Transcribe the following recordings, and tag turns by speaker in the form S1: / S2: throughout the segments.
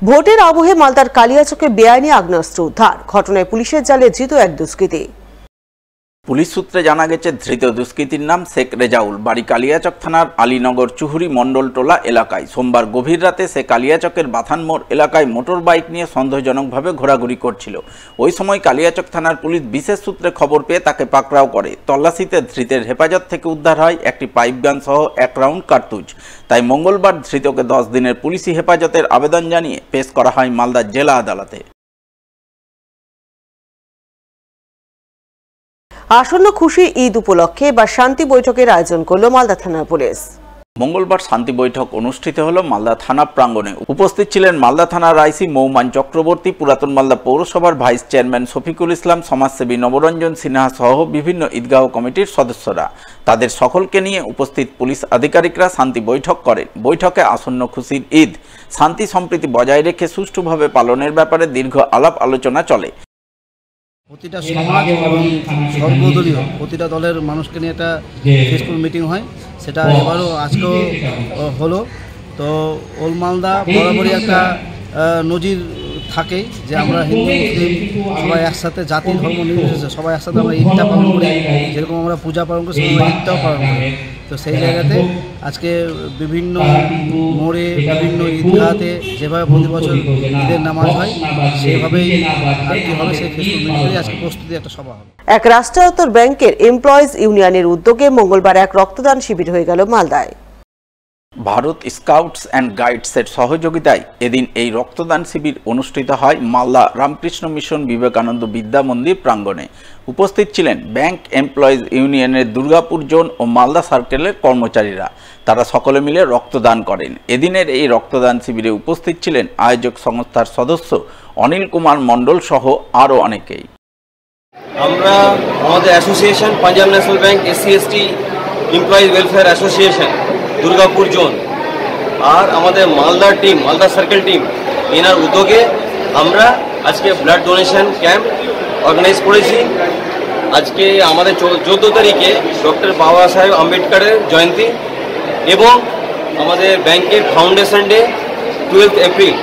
S1: ভোটের আবহে মালদার কালিয়াচকে বেআইনি আগ্নেয়াস্ত্র উদ্ধার। ঘটনায় পুলিশের জালে ধৃত এক দুষ্কৃতী।
S2: পুলিশ সূত্রে জানা গেছে, ধৃত দুষ্কৃতীর নাম শেখ রেজাউল, বাড়ি কালিয়াচক থানার আলীনগর চুহুরি মন্ডল টোলা এলাকায়। সোমবার গভীর রাতে সে কালিয়াচকের বাথান মোড় এলাকায় মোটর বাইক নিয়ে সন্দেহজনকভাবে ঘোরাঘুরি করছিল। ওই সময় কালিয়াচক থানার পুলিশ বিশেষ সূত্রে খবর পেয়ে তাকে পাকড়াও করে। তল্লাশিতে ধৃতের হেফাজত থেকে উদ্ধার হয় একটি পাইপ গান সহ 1 রাউন্ড কার্তুজ। তাই মঙ্গলবার ধৃতকে 10 দিনের পুলিশি হেফাজতের আবেদন জানিয়ে পেশ করা হয় মালদা জেলা আদালতে।
S1: আসন্ন খুশি ঈদ উপলক্ষে এবার শান্তি বৈঠকের আয়োজন করল মালদা থানার পুলিশ।
S2: মঙ্গলবার শান্তি বৈঠক অনুষ্ঠিত হলো মালদা থানা প্রাঙ্গণে। উপস্থিত ছিলেন মালদা থানার আইসি মৌমান চক্রবর্তী, পুরাতন মালদা পৌরসভার ভাইস চেয়ারম্যান শফিকুল ইসলাম, সমাজসেবী নবরঞ্জন সিনহা সহ বিভিন্ন ঈদগাহ কমিটির সদস্যরা। তাদের সকলকে নিয়ে উপস্থিত পুলিশ আধিকারিকরা শান্তি বৈঠক করেন। বৈঠকে আসন্ন খুশির ঈদ শান্তি সম্প্রীতি বজায় রেখে সুষ্ঠুভাবে পালনের ব্যাপারে দীর্ঘ আলাপ আলোচনা চলে।
S3: প্রতিটা সমাজ এবং সর্বদলীয় প্রতিটা দলের মানুষকে নিয়ে একটা পিসফুল মিটিং হয়, সেটা এবারও আজকেও হলো। তো ওল্ড মালদা বরাবরই একটা নজির থাকে যে আমরা হিন্দু মুসলিম সবাই একসাথে, জাতি ধর্ম নির্বিশেষে সবাই একসাথে আমরা ঈদটা পালন করি। যেরকম আমরা পূজা পালন করি সেরকম ঈদটাও পালন করি। তো সেই জায়গাতে আজকে বিভিন্ন মোড়ে বিভিন্ন ঈদগাহতে যেভাবে প্রতি বছর ঈদের নামাজ হয় সেভাবেই আর কি হবে, সেই ফেসবুক মিটিংয়ে আজকে প্রস্তুতি একটা সভা হবে।
S1: এক রাষ্ট্রায়ত্ত ব্যাংকের এমপ্লয়িজ ইউনিয়নের উদ্যোগে মঙ্গলবার এক রক্তদান শিবির হয়ে গেল মালদায়।
S2: ভারত স্কাউটস অ্যান্ড গাইডসের সহযোগিতায় এদিন এই রক্তদান শিবির অনুষ্ঠিত হয় মালদা রামকৃষ্ণ মিশন বিবেকানন্দ বিদ্যা মন্দির প্রাঙ্গণে। উপস্থিত ছিলেন ব্যাংক এমপ্লয়িজ ইউনিয়নের দুর্গাপুর জোন ও মালদা সার্কেলের কর্মচারীরা। তারা সকলে মিলে রক্তদান করেন। এদিনের এই রক্তদান শিবিরে উপস্থিত ছিলেন আয়োজক সংস্থার সদস্য অনিল কুমার মণ্ডল সহ আরও অনেকেই।
S4: আমরা আমাদের association Punjab National Bank SC/ST employees welfare association Durgapur zone আর আমাদের Malda team, Malda circle team, এনার উদ্যোগে আমরা আজকে ব্লাড ডোনেশন ক্যাম্প অর্গানাইজ করেছি। আজকে আমাদের 14 তারিখে ডক্টর বাবা সাহেব আম্বেদকরের জয়ন্তী এবং আমাদের ব্যাংকের ফাউন্ডেশন ডে 12 এপ্রিল,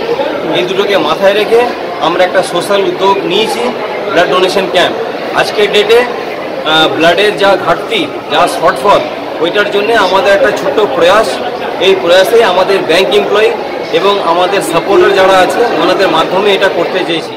S4: এই দুটোকে মাথায় রেখে আমরা একটা সোশ্যাল উদ্যোগ নিয়েছি, ব্লাড ডোনেশন ক্যাম্প। আজকের ডেটে ব্লাডের যা ঘাটতি, যা শর্টফল, ওইটার জন্য আমাদের একটা ছোট্ট প্রয়াস। এই প্রয়াসে আমাদের ব্যাংক এমপ্লয়ি এবং আমাদের সাপোর্টার যারা আছে ওনাদের মাধ্যমে এটা করতে চেয়েছি।